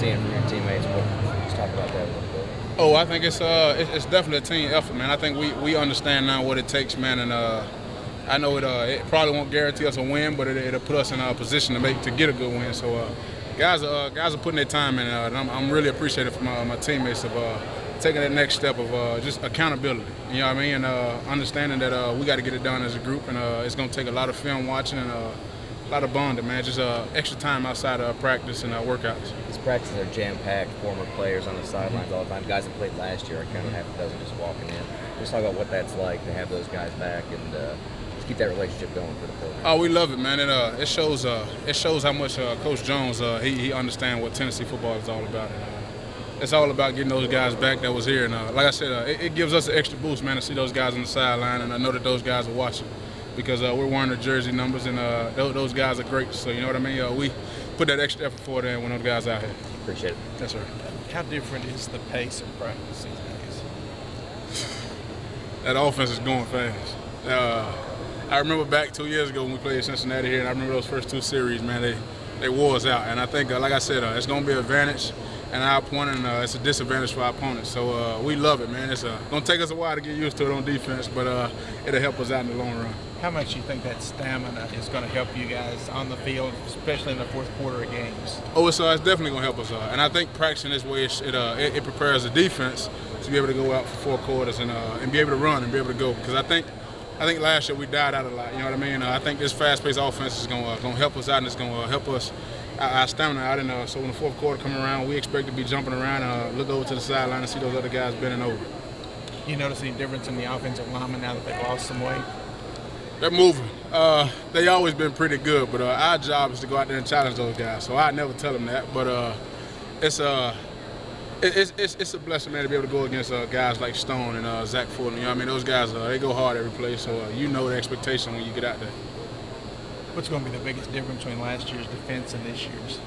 seeing from your teammates? Let's talk about that a little bit. Oh, I think it's definitely a team effort, man. I think we understand now what it takes, man, and I know it probably won't guarantee us a win, but it'll put us in a position to get a good win. So guys are putting their time in, and I'm really appreciative for my teammates of taking that next step of just accountability. You know what I mean? And understanding that we got to get it done as a group, and it's going to take a lot of film watching and a lot of bonding, man. Just extra time outside of practice and workouts. These practices are jam-packed, former players on the sidelines all the time. Guys that played last year, I counted half a dozen just walking in. Just talk about what that's like to have those guys back and just keep that relationship going for the program. Oh, we love it, man. It shows how much Coach Jones he understands what Tennessee football is all about. It's all about getting those guys back that was here, and like I said, it gives us an extra boost, man, to see those guys on the sideline, and I know that those guys are watching because we're wearing the jersey numbers, and those guys are great. So you know what I mean? We put that extra effort forward in when those guys are out here. Appreciate it. Yes, sir. How different is the pace of practice these days? That offense is going fast. I remember back 2 years ago when we played Cincinnati here, and I remember those first two series, man, they wore us out. And I think, like I said, it's going to be an advantage and our opponent, and it's a disadvantage for our opponents. So we love it, man. It's going to take us a while to get used to it on defense, but it'll help us out in the long run. How much do you think that stamina is going to help you guys on the field, especially in the fourth quarter of games? Oh, it's definitely going to help us. And I think practicing this way, it prepares the defense to be able to go out for 4 quarters and be able to run and be able to go. Because I think last year we died out a lot. You know what I mean? I think this fast-paced offense is going to help us out, and it's going to help us our stamina out. And so when the fourth quarter come around, we expect to be jumping around and look over to the sideline and see those other guys bending over. You notice any difference in the offensive linemen now that they've lost some weight? They're moving. They always been pretty good, but our job is to go out there and challenge those guys. So I never tell them that, but it's a blessing, man, to be able to go against guys like Stone and Zach Fulton. You know what I mean? Those guys, they go hard every play, so you know the expectation when you get out there. What's going to be the biggest difference between last year's defense and this year's?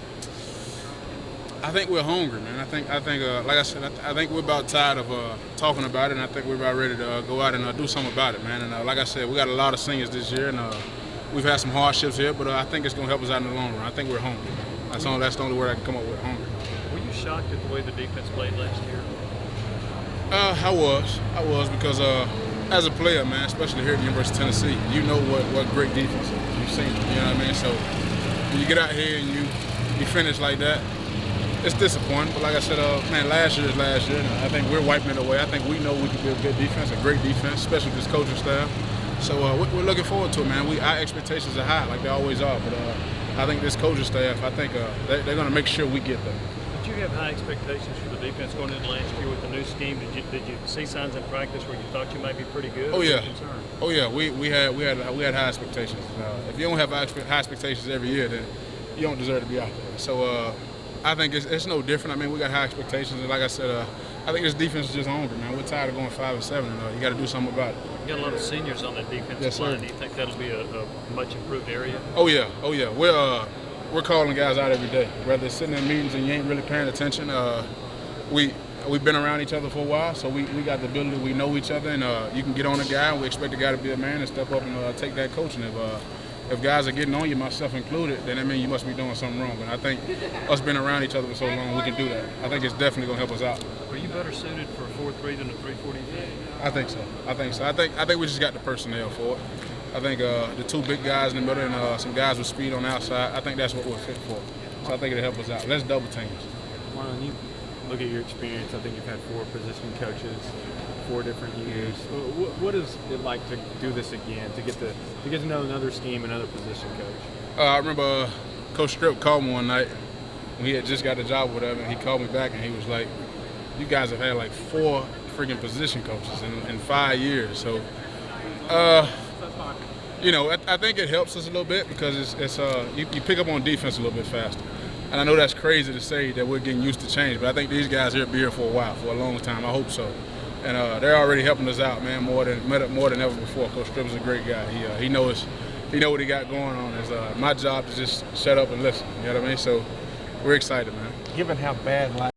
I think we're hungry, man. I think, like I said, I think we're about tired of talking about it, and I think we're about ready to go out and do something about it, man. And like I said, we got a lot of seniors this year, and we've had some hardships here, but I think it's going to help us out in the long run. I think we're hungry. That's the only word I can come up with, hungry. Were you shocked at the way the defense played last year? I was because as a player, man, especially here at the University of Tennessee, you know what great defense is. You've seen it, you know what I mean? So when you get out here and you finish like that, it's disappointing. But like I said, man, last year is last year. And I think we're wiping it away. I think we know we can be a good defense, a great defense, especially with this coaching staff. So we're looking forward to it, man. Our expectations are high, like they always are. But I think this coaching staff, I think they're going to make sure we get there. Did you have high expectations for the defense going into last year with the new scheme? Did you see signs in practice where you thought you might be pretty good? Oh yeah. Oh yeah. We had high expectations. If you don't have high expectations every year, then you don't deserve to be out there. So I think it's no different. I mean, we got high expectations, and like I said, I think this defense is just hungry, man. We're tired of going 5-7, and you got to do something about it. You got a lot of seniors on that defensive line. Do you think that'll be a much improved area? Oh yeah. We're calling guys out every day. Whether it's sitting in meetings and you ain't really paying attention, we've been around each other for a while, so we got the ability. We know each other, and you can get on a guy. And we expect the guy to be a man and step up and take that coaching. If guys are getting on you, myself included, then that means you must be doing something wrong. And I think us being around each other for so long, we can do that. I think it's definitely going to help us out. Are you better suited for a 4-3 than a 3-4 defense? I think so. I think we just got the personnel for it. I think the two big guys in the middle and some guys with speed on the outside, I think that's what we're fit for. So I think it'll help us out. Let's double teams. Marlon, you look at your experience. I think you've had 4 position coaches, 4 different years. What is it like to do this again, to get to know another scheme, another position coach? I remember Coach Strip called me one night when he had just got the job with him, and he called me back and he was like, "You guys have had like 4 freaking position coaches in 5 years." So, you know, I think it helps us a little bit because you pick up on defense a little bit faster. And I know that's crazy to say that we're getting used to change, but I think these guys here will be here for a while, for a long time. I hope so. And they're already helping us out, man, more than ever before. Coach Strip is a great guy. He knows what he got going on. It's my job to just shut up and listen. You know what I mean? So we're excited, man. Given how bad